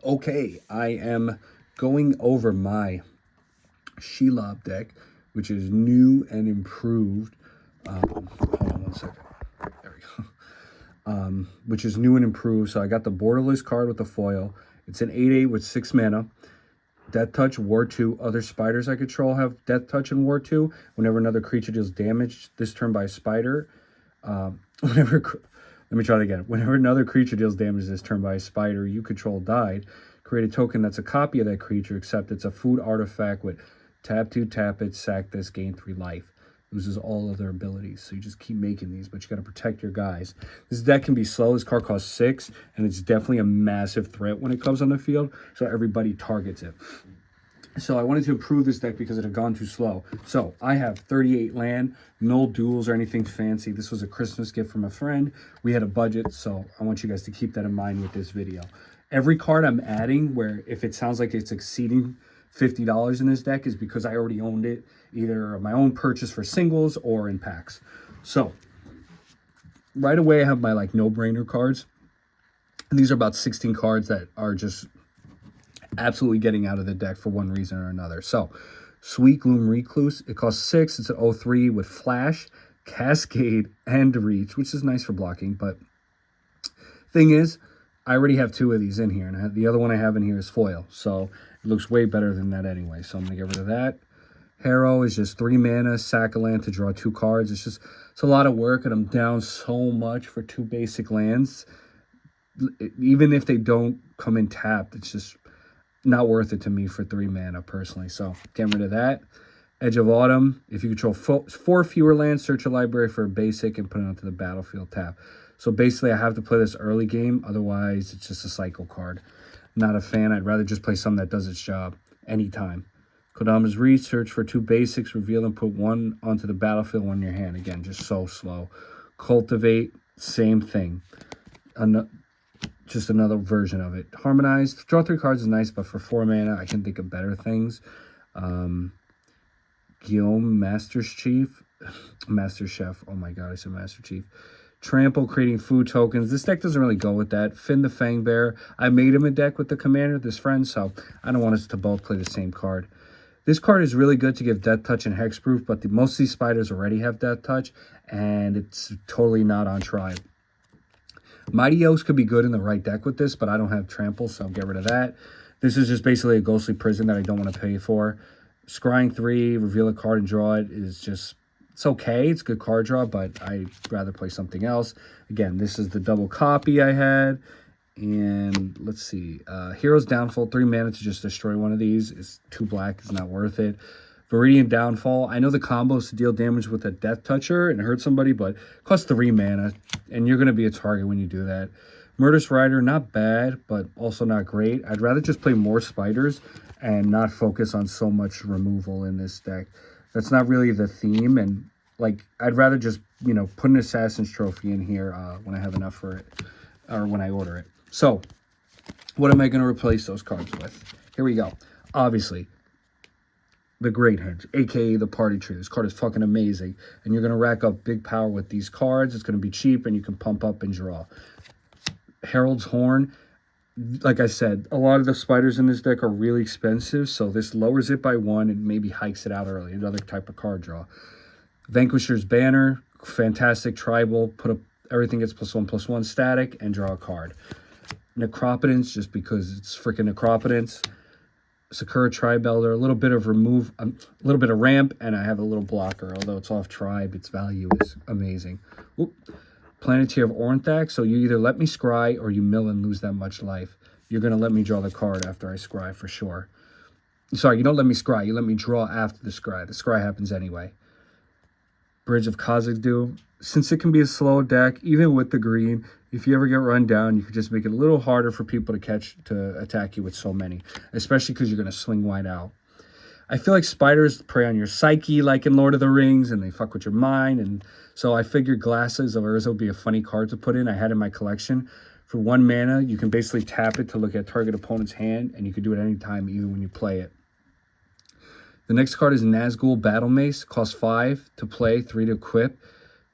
Okay, I am going over my Shelob deck, which is new and improved. Hold on 1 second. There we go. Which is new and improved. So I got the Borderless card with the foil. It's an 8/8 with 6 mana. Death Touch, War 2. Other spiders I control have Death Touch and War 2. Whenever another creature deals damage this turn by a spider, let me try that again. Whenever another creature deals damage this turn by a spider you control died, create a token that's a copy of that creature, except it's a food artifact with tap 2, tap it, sack this, gain 3 life. Loses all other abilities. So you just keep making these, but you got to protect your guys. This deck can be slow. This card costs 6, and it's definitely a massive threat when it comes on the field, so everybody targets it. So I wanted to improve this deck because it had gone too slow. So I have 38 land, no duels or anything fancy. This was a Christmas gift from a friend. We had a budget, so I want you guys to keep that in mind with this video. Every card I'm adding, where if it sounds like it's exceeding $50 in this deck, is because I already owned it, either my own purchase for singles or in packs. So right away I have my no-brainer cards. And these are about 16 cards that are just absolutely getting out of the deck for one reason or another. So Sweet Gloom Recluse, it costs 6. It's an 0/3 with Flash, Cascade, and Reach, which is nice for blocking. But thing is, I already have 2 of these in here, and the other one I have in here is foil. So it looks way better than that anyway. So I'm going to get rid of that. Harrow is just 3 mana, sack a land to draw 2 cards. It's a lot of work, and I'm down so much for 2 basic lands. Even if they don't come in tapped, it's just not worth it to me for 3 mana personally. So get rid of that. Edge of Autumn, if you control 4 fewer lands, search a library for a basic and put it onto the battlefield tap. So basically I have to play this early game, otherwise it's just a cycle card. Not a fan. I'd rather just play something that does its job anytime. Kodama's Reach, search for 2 basics, reveal and put 1 onto the battlefield, 1 in your hand. Again, just so slow. Cultivate, same thing. Just another version of it. Harmonize, draw 3 cards is nice, but for 4 mana, I can think of better things. Guillaume, Master Chef. Oh my god, I said Master Chief. Trample, creating food tokens. This deck doesn't really go with that. Finn the Fangbear. I made him a deck with the commander, this friend, so I don't want us to both play the same card. This card is really good to give Death Touch and Hexproof, but most of these spiders already have Death Touch, and it's totally not on tribe. Mighty Oaks could be good in the right deck with this, but I don't have Trample, so I'll get rid of that. This is just basically a Ghostly Prison that I don't want to pay for. Scrying 3, reveal a card and draw it is just... It's okay. It's good card draw, but I'd rather play something else. Again, this is the double copy I had. And let's see. Hero's Downfall, 3 mana to just destroy one of these. Is 2 black. It's not worth it. Viridian Downfall. I know the combo is to deal damage with a Death Toucher and hurt somebody, but it costs 3 mana. And you're going to be a target when you do that. Murderous Rider, not bad, but also not great. I'd rather just play more spiders and not focus on so much removal in this deck. That's not really the theme, and I'd rather just, put an Assassin's Trophy in here when I have enough for it, or when I order it. So, what am I going to replace those cards with? Here we go. Obviously, the Great Henge, aka the Party Tree. This card is fucking amazing, and you're going to rack up big power with these cards. It's going to be cheap, and you can pump up and draw. Herald's Horn. Like I said, a lot of the spiders in this deck are really expensive, so this lowers it by 1 and maybe hikes it out early. Another type of card draw. Vanquisher's Banner, fantastic tribal. Put up everything gets +1/+1 static and draw a card. Necropotence, just because it's freaking Necropotence. Sakura Tribe Elder, a little bit of ramp, and I have a little blocker. Although it's off tribe, its value is amazing. Oop. Planeteer of Ornthak, so you either let me scry or you mill and lose that much life. You're going to let me draw the card after I scry for sure. Sorry, you don't let me scry. You let me draw after the scry. The scry happens anyway. Bridge of Khazad-dû. Since it can be a slow deck, even with the green, if you ever get run down, you can just make it a little harder for people to attack you with so many, especially because you're going to swing wide out. I feel like spiders prey on your psyche like in Lord of the Rings, and they fuck with your mind. And so I figured Glasses of Urza would be a funny card to put in. I had in my collection. For 1 mana, you can basically tap it to look at target opponent's hand, and you can do it anytime, even when you play it. The next card is Nazgul Battle Mace. Costs 5 to play, 3 to equip.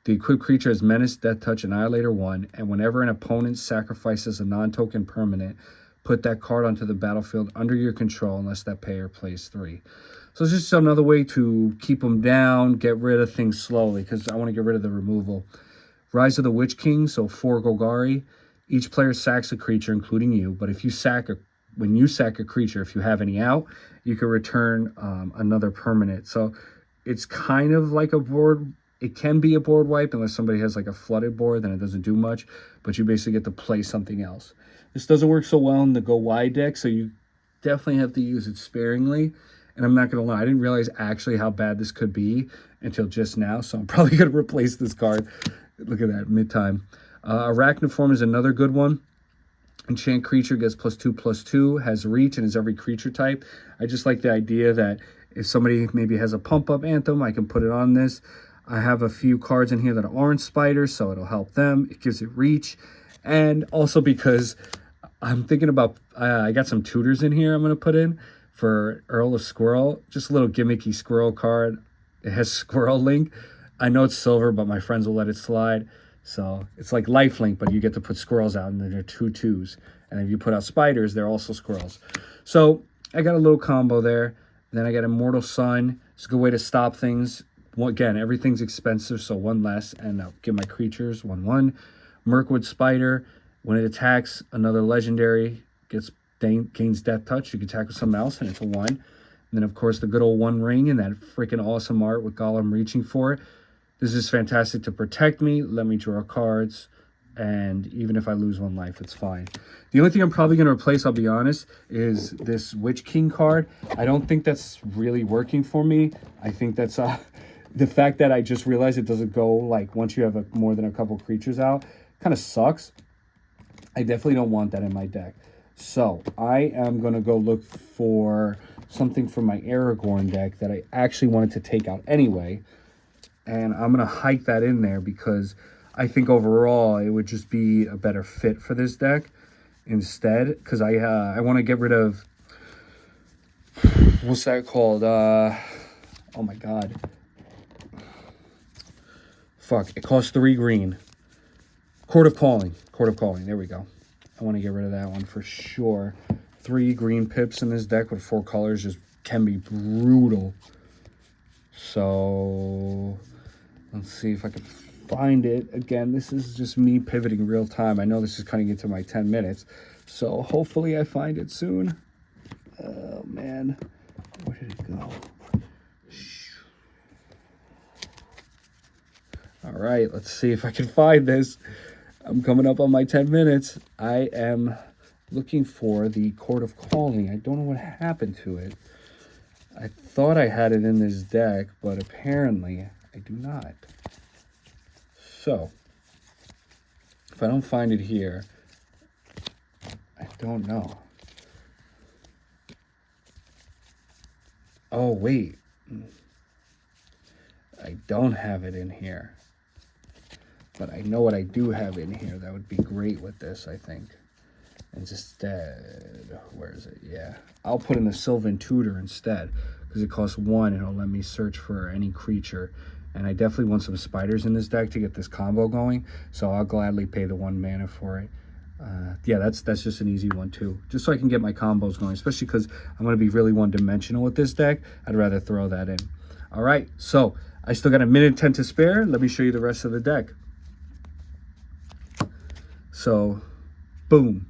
The equipped creature has Menace, Death Touch, Annihilator 1, and whenever an opponent sacrifices a non-token permanent, put that card onto the battlefield under your control unless that player plays 3. So it's just another way to keep them down, get rid of things slowly, because I want to get rid of the removal. Rise of the Witch King, so 4 Golgari. Each player sacks a creature, including you, but if you when you sack a creature, if you have any out, you can return another permanent. So it's kind of like a board. It can be a board wipe unless somebody has like a flooded board, then it doesn't do much, but you basically get to play something else. This doesn't work so well in the go wide deck, so you definitely have to use it sparingly. And I'm not going to lie, I didn't realize actually how bad this could be until just now, so I'm probably going to replace this card. Look at that, mid-time. Arachniform is another good one. Enchant creature gets +2/+2, has reach, and is every creature type. I just like the idea that if somebody maybe has a pump-up Anthem, I can put it on this. I have a few cards in here that aren't spiders, so it'll help them. It gives it reach. And also because I'm thinking about, I got some tutors in here I'm going to put in for Earl of Squirrel. Just a little gimmicky squirrel card. It has Squirrel Link. I know it's silver, but my friends will let it slide. So it's like lifelink, but you get to put squirrels out, and then they're 2/2s. And if you put out spiders, they're also squirrels. So I got a little combo there. Then I got Immortal Sun. It's a good way to stop things. Well, again, everything's expensive, so 1 less. And I'll give my creatures 1/1. Mirkwood Spider. When it attacks another legendary, gains Death Touch. You can attack with something else, and it's a 1. And then, of course, the good old 1 ring and that freaking awesome art with Gollum reaching for it. This is fantastic to protect me, let me draw cards, and even if I lose 1 life, it's fine. The only thing I'm probably going to replace, I'll be honest, is this Witch King card. I don't think that's really working for me. I think that's the fact that I just realized it doesn't go, like, once you have more than a couple creatures out, kind of sucks. I definitely don't want that in my deck. So I am going to go look for something for my Aragorn deck that I actually wanted to take out anyway. And I'm going to hike that in there because I think overall it would just be a better fit for this deck instead. Because I want to get rid of, what's that called? Oh my god. Fuck, it costs 3 green. Court of Calling, there we go. I want to get rid of that one for sure. 3 green pips in this deck with 4 colors just can be brutal. So let's see if I can find it. Again, this is just me pivoting real time. I know this is cutting into my 10 minutes. So hopefully I find it soon. Oh, man. Where did it go? All right, let's see if I can find this. I'm coming up on my 10 minutes. I am looking for the Court of Calling. I don't know what happened to it. I thought I had it in this deck, but apparently I do not. So, if I don't find it here, I don't know. Oh, wait. I don't have it in here. But I know what I do have in here that would be great with this, I think. Instead, where is it? Yeah. I'll put in the Sylvan Tutor instead, because it costs 1 and it'll let me search for any creature. And I definitely want some spiders in this deck to get this combo going, so I'll gladly pay the 1 mana for it. Yeah, that's just an easy one too, just so I can get my combos going, especially because I'm going to be really one-dimensional with this deck. I'd rather throw that in. All right, so I still got a minute 10 to spare. Let me show you the rest of the deck. So, boom.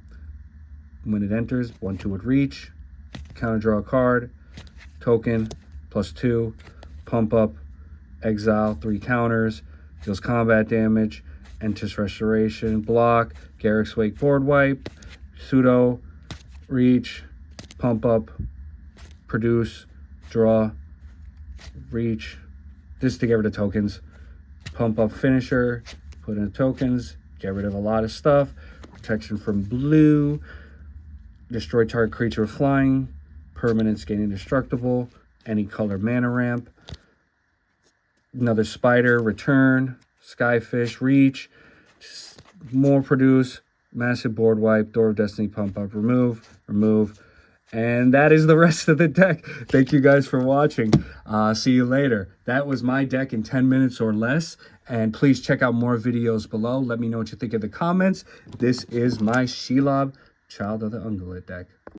When it enters, 1/2 would reach, counter draw a card, token, +2, pump up, exile, 3 counters, deals combat damage, enters restoration, block, Garrick's Wake board wipe, pseudo, reach, pump up, produce, draw, reach. This is to get rid of tokens. Pump up finisher, put in tokens, get rid of a lot of stuff. Protection from blue. Destroy target creature with flying. Permanents gain indestructible. Any color mana ramp. Another spider, return. Skyfish, reach. More produce. Massive board wipe. Door of Destiny, pump up, remove. Remove. And that is the rest of the deck. Thank you guys for watching. See you later. That was my deck in 10 minutes or less. And please check out more videos below. Let me know what you think in the comments. This is my Shelob Child of the Ungulate deck.